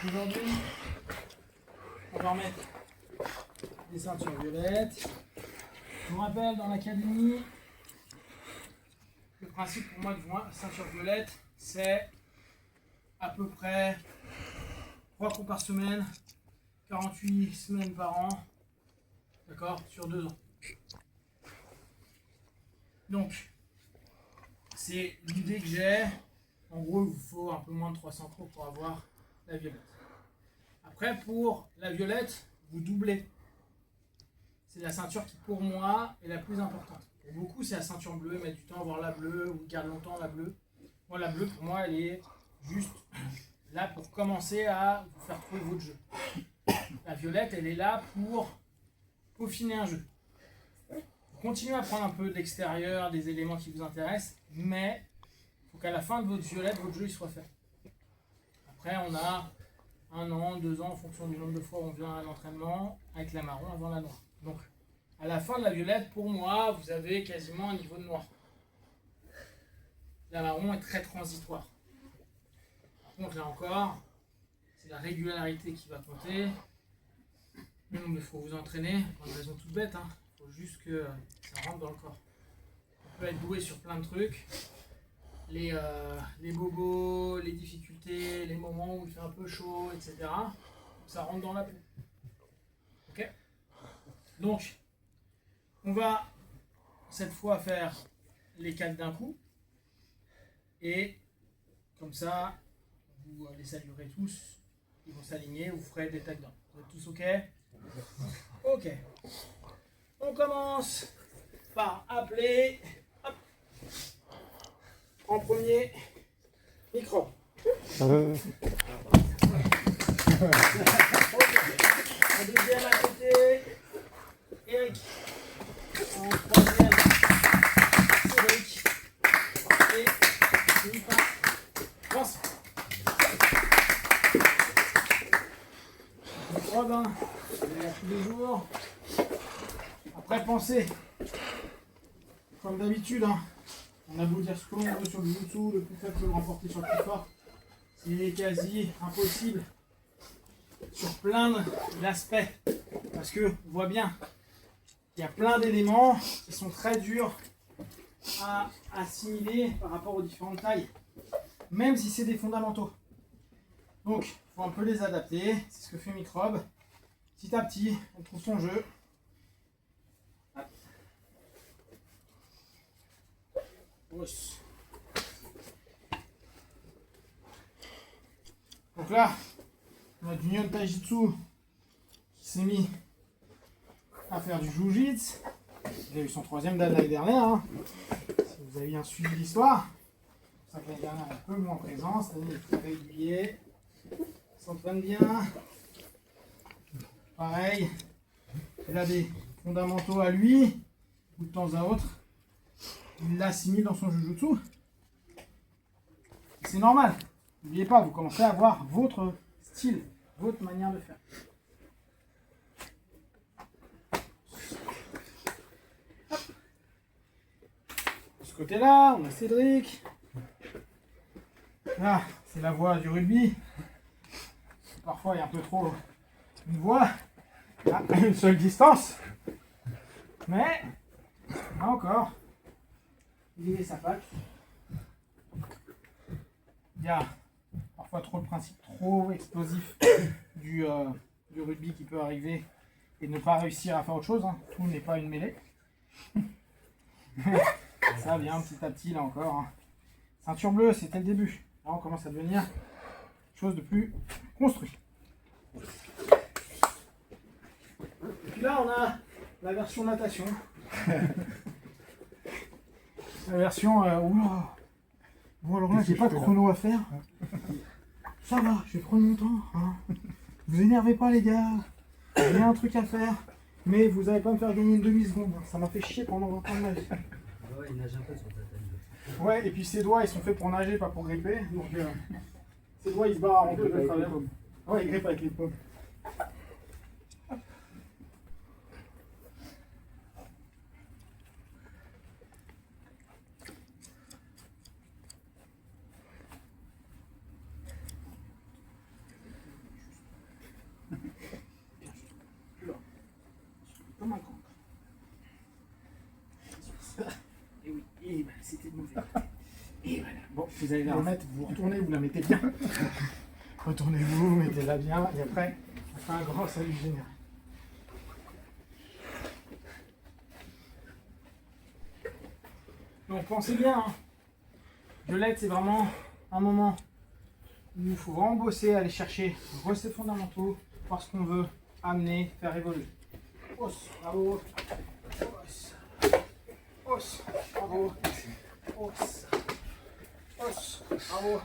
Aujourd'hui, on va remettre des ceintures violettes. Je vous rappelle, dans l'académie, le principe pour moi de ceinture violette, c'est à peu près 3 cours par semaine, 48 semaines par an, d'accord, sur 2 ans. Donc, c'est l'idée que j'ai. En gros, il vous faut un peu moins de 300 cours pour avoir la violette. Après, pour la violette, vous doublez. C'est la ceinture qui, pour moi, est la plus importante. Pour beaucoup, c'est la ceinture bleue, mettre du temps à avoir la bleue, ou garde longtemps la bleue. Moi, la bleue, pour moi, elle est juste là pour commencer à vous faire trouver votre jeu. La violette, elle est là pour peaufiner un jeu. Continuez à prendre un peu de l'extérieur, des éléments qui vous intéressent, mais il faut qu'à la fin de votre violette, votre jeu il soit fait. Après, on a 1 an, 2 ans, en fonction du nombre de fois où on vient à l'entraînement, avec la marron avant la noire. Donc, à la fin de la violette, pour moi, vous avez quasiment un niveau de noir. La marron est très transitoire. Par contre, là encore, c'est la régularité qui va compter. Le nombre de fois où vous entraînez, pour une raison toute bête, il faut juste que ça rentre dans le corps. On peut être doué sur plein de trucs. Les bobos, les difficultés, les moments où il fait un peu chaud, etc. Ça rentre dans la peau. Ok ? Donc, on va cette fois faire les 4 d'un coup. Et comme ça, vous les saluerez tous. Ils vont s'aligner, vous ferez des takedowns. Vous êtes tous ok ? Ok. On commence par appeler. Hop. En premier, micro. Un deuxième à côté, Eric. En troisième, Cédric. Et Philippe. Vincent. Robin, tous les jours. Après, pensez, comme d'habitude, on a beau dire ce que l'on veut sur le jiu-jitsu, le plus faible peut le remporter sur le plus fort. C'est quasi impossible sur plein d'aspects. Parce que on voit bien, il y a plein d'éléments qui sont très durs à assimiler par rapport aux différentes tailles. Même si c'est des fondamentaux. Donc, il faut un peu les adapter. C'est ce que fait Microbe. Petit à petit, on trouve son jeu. Pousse. Donc là, on a du Nyon Taijitsu qui s'est mis à faire du Jiu-Jitsu. Il a eu son 3e dan l'année dernière. Si vous avez bien suivi l'histoire. C'est pour ça que l'année dernière est un peu moins présent. Cette année, il est très régulier. Il s'entraîne bien. Pareil. Il a des fondamentaux à lui. Ou de temps à autre, il l'assimile dans son Jiu-Jitsu. C'est normal. N'oubliez pas, vous commencez à avoir votre style, votre manière de faire. Hop. De ce côté-là, on a Cédric. Là, c'est la voie du rugby. Parfois, il y a un peu trop une voie à une seule distance. Mais, là encore, il est sa patte. Il y a parfois trop le principe trop explosif du rugby qui peut arriver et ne pas réussir à faire autre chose. Tout n'est pas une mêlée. Ça vient petit à petit là encore. Ceinture bleue, c'était le début. Là on commence à devenir quelque chose de plus construit. Et puis là on a la version natation. La version oula. Bon alors là j'ai pas de chrono à faire. Ça va, je vais prendre mon temps. Vous énervez pas les gars. J'ai un truc à faire. Mais vous n'allez pas me faire gagner une demi-seconde. Ça m'a fait chier pendant 20 ans de ma vie. Ouais, il nage un peu sur ta tête. Ouais, et puis ses doigts ils sont faits pour nager, pas pour gripper. Donc ses doigts ils se barrent en deux de travers. Ouais, il grippe avec les paumes. Vous allez la remettre, vous retournez, vous la mettez bien. Retournez-vous, mettez-la bien, et après, on fait un grand salut général. Donc pensez bien, hein. Violette, c'est vraiment un moment où il faut vraiment bosser, aller chercher les recettes fondamentaux, voir ce qu'on veut amener, faire évoluer. Os, bravo. Os. Os, bravo. Os. Os, bravo.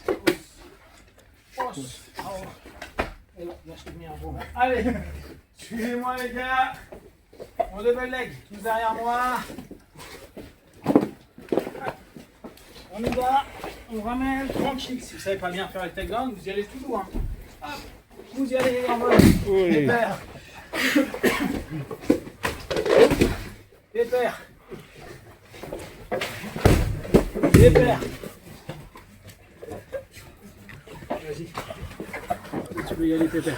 Os. Os, bravo. Et là, je t'ai mis un bon. Allez, suivez-moi les gars. On double leg, tous derrière moi. On y va, on ramène tranquille. Si vous ne savez pas bien faire les takedowns, vous y allez tout loin. Hop, vous y allez en mode pépère. Pépère. Pépère. Vas-y. Tu peux y aller pépère.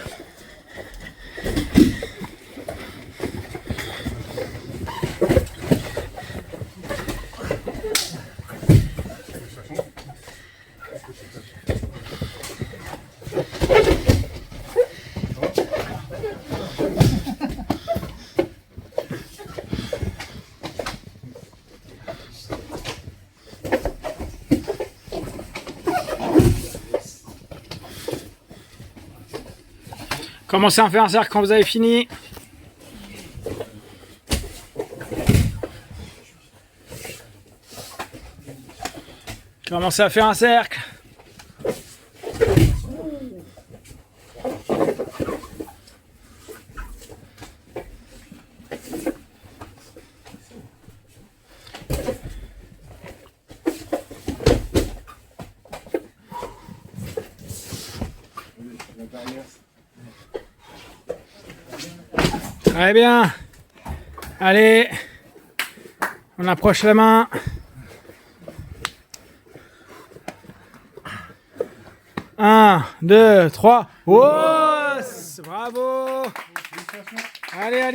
Commencez à faire un cercle quand vous avez fini. Commencez à faire un cercle. Très bien. Allez, on approche la main. Un, deux, trois. Bravo. Allez, allez.